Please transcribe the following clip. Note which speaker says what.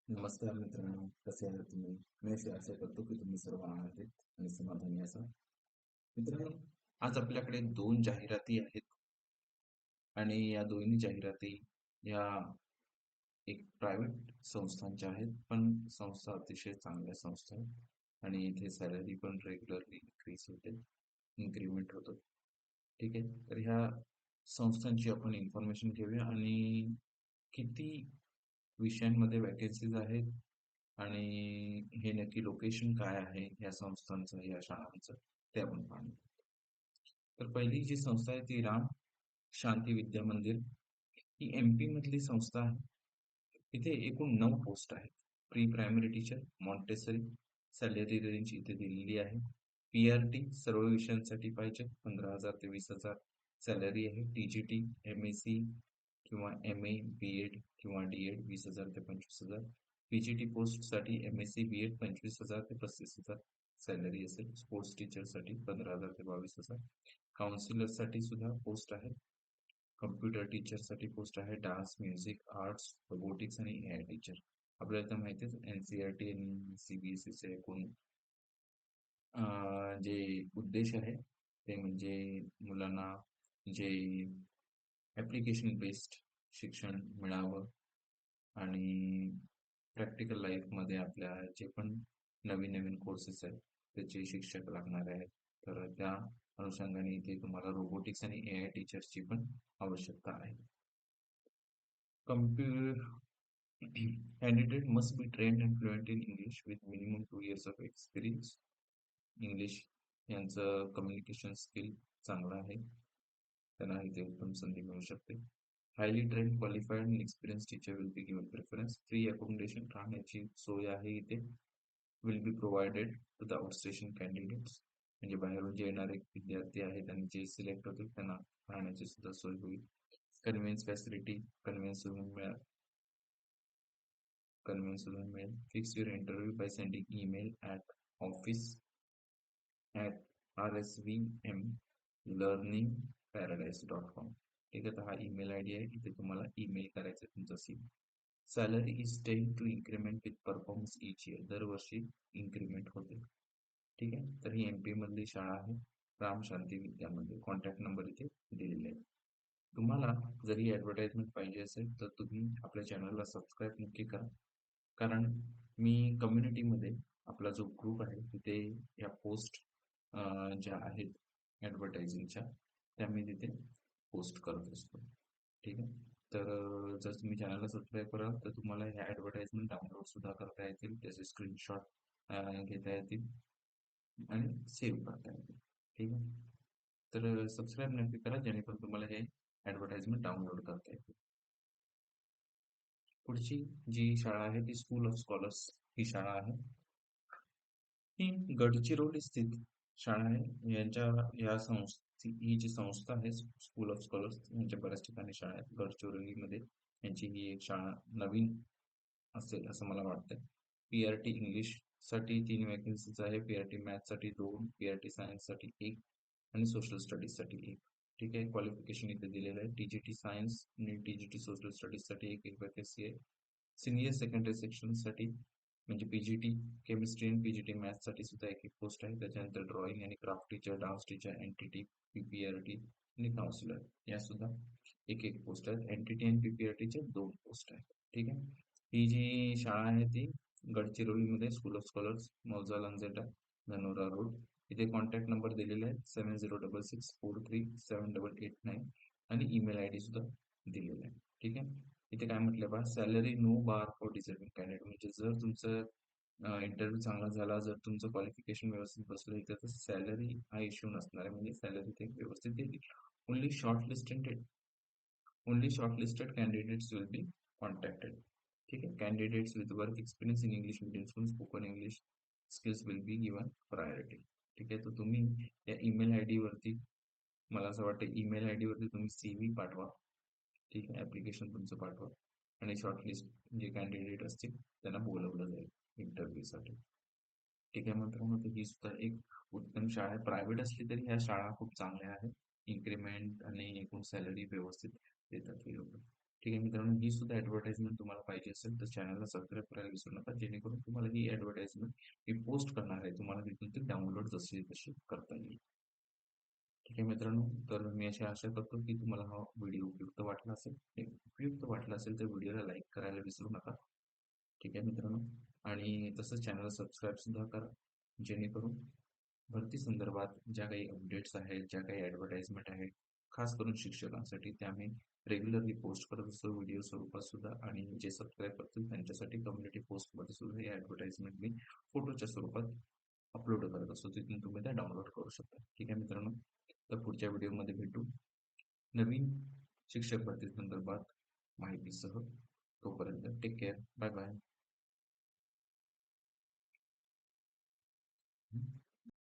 Speaker 1: नमस्कार मित्रांनो, कसे आहात तुम्ही? मी अशी आशा करतो की तुम्ही सर्व आनंदित आणि समाधानी असाल. मित्रांनो, आज आपल्याकडे 2 जाहिराती आहेत आणि या दोन्ही जाहिराती या एक प्रायव्हेट संस्थांच्या आहेत, पण संस्था अतिशय चांगल्या संस्था आहेत आणि इथे सॅलरी पण रेग्युलरली इन्क्रीज होते, इन्क्रिमेंट होतं. ठीक आहे. तर ह्या संस्थांची आपण इन्फॉर्मेशन घेऊया आणि किती विषयांमध्ये वॅकन्सीज आहेत आणि हे नक्की लोकेशन काय आहे या संस्थांचं, या शाळांचं, ते आपण पाहणार. तर पहिली जी संस्था आहे ती राम शांती विद्या मंदिर. ही एमपी मधली संस्था आहे. इथे एकूण 9 पोस्ट आहेत. Pre primary teacher, Montessori, salary range इथे दिलेली आहे. पीआरटी सर्व विषयांसाठी पाहिजे 15,000 ते 20,000 सॅलरी आहे. टीजीटी, एमएससी किंवा एमए, बीएड किंवा डीएड 20,000 ते 25,000. पीजीटी पोस्टसाठी एमएससी, बीएड 25,000 ते 35,000 सॅलरी असेल. स्पोर्ट्स टीचरसाठी 15,000 ते 22,000. काउन्सिलरसाठी सुद्धा पोस्ट आहे. कम्प्युटर टीचरसाठी पोस्ट आहे. डान्स, म्युझिक, आर्ट्स, रोबोटिक्स आणि एआय टीचर. आपल्याला तर माहितीच एनसीईआरटी आणि सीबीएसईचे एकूण जे उद्देश आहे ते म्हणजे मुलांना जे ॲप्लिकेशन बेस्ड शिक्षण मिळावं आणि प्रॅक्टिकल लाईफमध्ये आपल्या जे पण नवीन नवीन कोर्सेस आहेत त्याचे शिक्षक लागणार आहेत. तर त्या अनुषंगाने इथे तुम्हाला रोबोटिक्स आणि एआय टीचर्सची पण आवश्यकता आहे. Candidate must be trained and fluent in English with minimum 2 years of experience. English यांचं कम्युनिकेशन स्किल चांगलं आहे. त्यांना इथे उत्तम संधी मिळू शकते. Highly trained qualified and experience teacher will be given preference. Free accommodation राहण्याची सोय आहे इथे. Will be provided to the outstation candidates. म्हणजे बाहेरून जे येणारे विद्यार्थी आहेत आणि जे सिलेक्ट होतील त्यांना राहण्याची सुद्धा सोय होईल. कन्व्हिन्स फॅसिलिटी, कन्व्हिन्स मिळेल. मिळेल. Fix your interview by sending email at office@rsvmlearningparadise.com. ठीक आहे, तर हा ईमेल आय डी आहे. इथे तुम्हाला ईमेल करायचं आहे तुमचं CV. Salary is ten to increment with performance each year. दरवर्षी इन्क्रीमेंट होते. ठीक आहे, तर ही एमपी मधली शाळा आहे. राम शांती विद्या मंदिर. कॉन्टॅक्ट नंबर इथे दिलेले आहे. तुम्हाला जर ही ॲडव्हर्टाइजमेंट पाहिजे असेल तर तुम्ही आपल्या चॅनलला सबस्क्राईब नक्की करा. कारण मी कम्युनिटीमध्ये आपला जो ग्रुप आहे तिथे या पोस्ट ज्या आहेत ॲडव्हर्टायझिंगच्या त्या मी तिथे पोस्ट करत असतो. ठीक आहे. तर जर तुम्ही चॅनलला सबस्क्राईब कराल तर तुम्हाला ह्या ॲडव्हर्टाइजमेंट डाउनलोड सुद्धा करता येतील. त्याचे स्क्रीनशॉट घेता येतील आणि सेव्ह करता येतील. ठीक आहे. तर सबस्क्राईब नक्की करा जेणेकरून तुम्हाला हे ॲडव्हर्टाइजमेंट डाउनलोड करता येतील. पुढची जी शाळा आहे ती स्कूल ऑफ स्कॉलर्स ही शाळा आहे. ही गडचिरोली स्थित शाळा आहे. या संस्थे ही जी संस्था आहे स्कूल ऑफ स्कॉलर्स यांच्या बऱ्याच ठिकाणी शाळा आहेत. गडचिरोलीमध्ये यांची ही एक शाळा नवीन असेल असं मला वाटतंय. पीआरटी इंग्लिश साठी 3 वॅकन्सीज आहे. पीआरटी मॅथ्स साठी 2, पीआरटी सायन्स साठी 1 आणि सोशल स्टडीज साठी 1. ठीक आहे. क्वालिफिकेशन इथे दिलेलं आहे. टीजीटी सायन्स आणि टीजीटी सोशल स्टडीज साठी एक एक वॅकन्सी आहे. सिनियर सेकंडरी सेक्शन साठी म्हणजे पीजीटी केमिस्ट्री आणि पीजीटी मॅथ्स साठी सुद्धा एक एक पोस्ट आहे. त्याच्यानंतर ड्रॉइंग आणि craft teacher, dance teacher, NTT, PPRT आणि काउन्सिलर या सुद्धा एक एक पोस्ट आहेत. एनटीटी आणि पीपीआरटीचे 2 पोस्ट आहेत. ठीक आहे. ही जी शाळा आहे ती गडचिरोलीमध्ये स्कूल ऑफ स्कॉलर्स, मौजा लंजेटा, धनोरा रोड. इथे कॉन्टॅक्ट नंबर दिलेले आहेत 7066437889 आणि ईमेल आय डी सुद्धा दिलेला आहे. ठीक आहे. इथे काय म्हटलं बा, salary no bar for deserving candidate. म्हणजे जर तुमचं इंटरव्ह्यू चांगला झाला, जर तुमचं क्वालिफिकेशन व्यवस्थित बसलं इथे तर सॅलरी हा इश्यू नसणार आहे. म्हणजे सॅलरी ते व्यवस्थित देतील. Only shortlisted candidates will be contacted. ठीक आहे. Candidates with work experience in English medium school, spoken English skills will be given priority. ठीक आहे. तर तुम्ही या ईमेल आय डी वरती, मला असं वाटतं ईमेल आय डी वरती तुम्ही सीव्ही पाठवा. ठीक आहे. ऍप्लिकेशन तुमचं पाठवा आणि शॉर्टलिस्ट जे कॅन्डिडेट असतील त्यांना बोलवलं जाईल इंटरव्ह्यूसाठी. ठीक आहे मित्रांनो, तर ही सुद्धा एक उत्तम शाळा आहे. प्रायव्हेट असली तरी ह्या शाळा खूप चांगल्या आहेत. इन्क्रीमेंट आणि एकूण सॅलरी व्यवस्थित देतात हे लोक. ठीक आहे मित्रांनो, ही सुद्धा ॲडव्हर्टाइजमेंट तुम्हाला पाहिजे असेल तर चॅनलला सबस्क्राईब करायला विसरू नका, जेणेकरून तुम्हाला ही ॲडव्हर्टाइजमेंट मी पोस्ट करणार आहे, तुम्हाला तिथून ती डाउनलोड जशी तशी करता येईल. ठीक आहे मित्रांनो, तर मी अशी आशा करतो की तुम्हाला हा व्हिडिओ उपयुक्त वाटला असेल. उपयुक्त वाटला असेल तर व्हिडिओला लाईक करायला विसरू नका. ठीक आहे मित्रांनो, आणि तसंच चॅनलला सबस्क्राईब सुद्धा करा, जेणेकरून भरती संदर्भात ज्या काही अपडेट्स आहेत, ज्या काही ॲडव्हर्टाइजमेंट आहेत, खास करून शिक्षकांसाठी त्या आम्ही रेग्युलरली पोस्ट करत असतो व्हिडिओ स्वरूपात सुद्धा, आणि जे सबस्क्राईब करतील त्यांच्यासाठी कम्युनिटी पोस्टमध्ये सुद्धा ही ॲडव्हर्टाइजमेंट मी फोटोच्या स्वरूपात अपलोड करत असतो. तिथून तुम्ही त्या डाउनलोड करू शकता. ठीक आहे मित्रांनो, तर पुढच्या व्हिडिओमध्ये भेटू नवीन शिक्षक भरती संदर्भात माहितीसह. तोपर्यंत टेक केअर. Bye bye.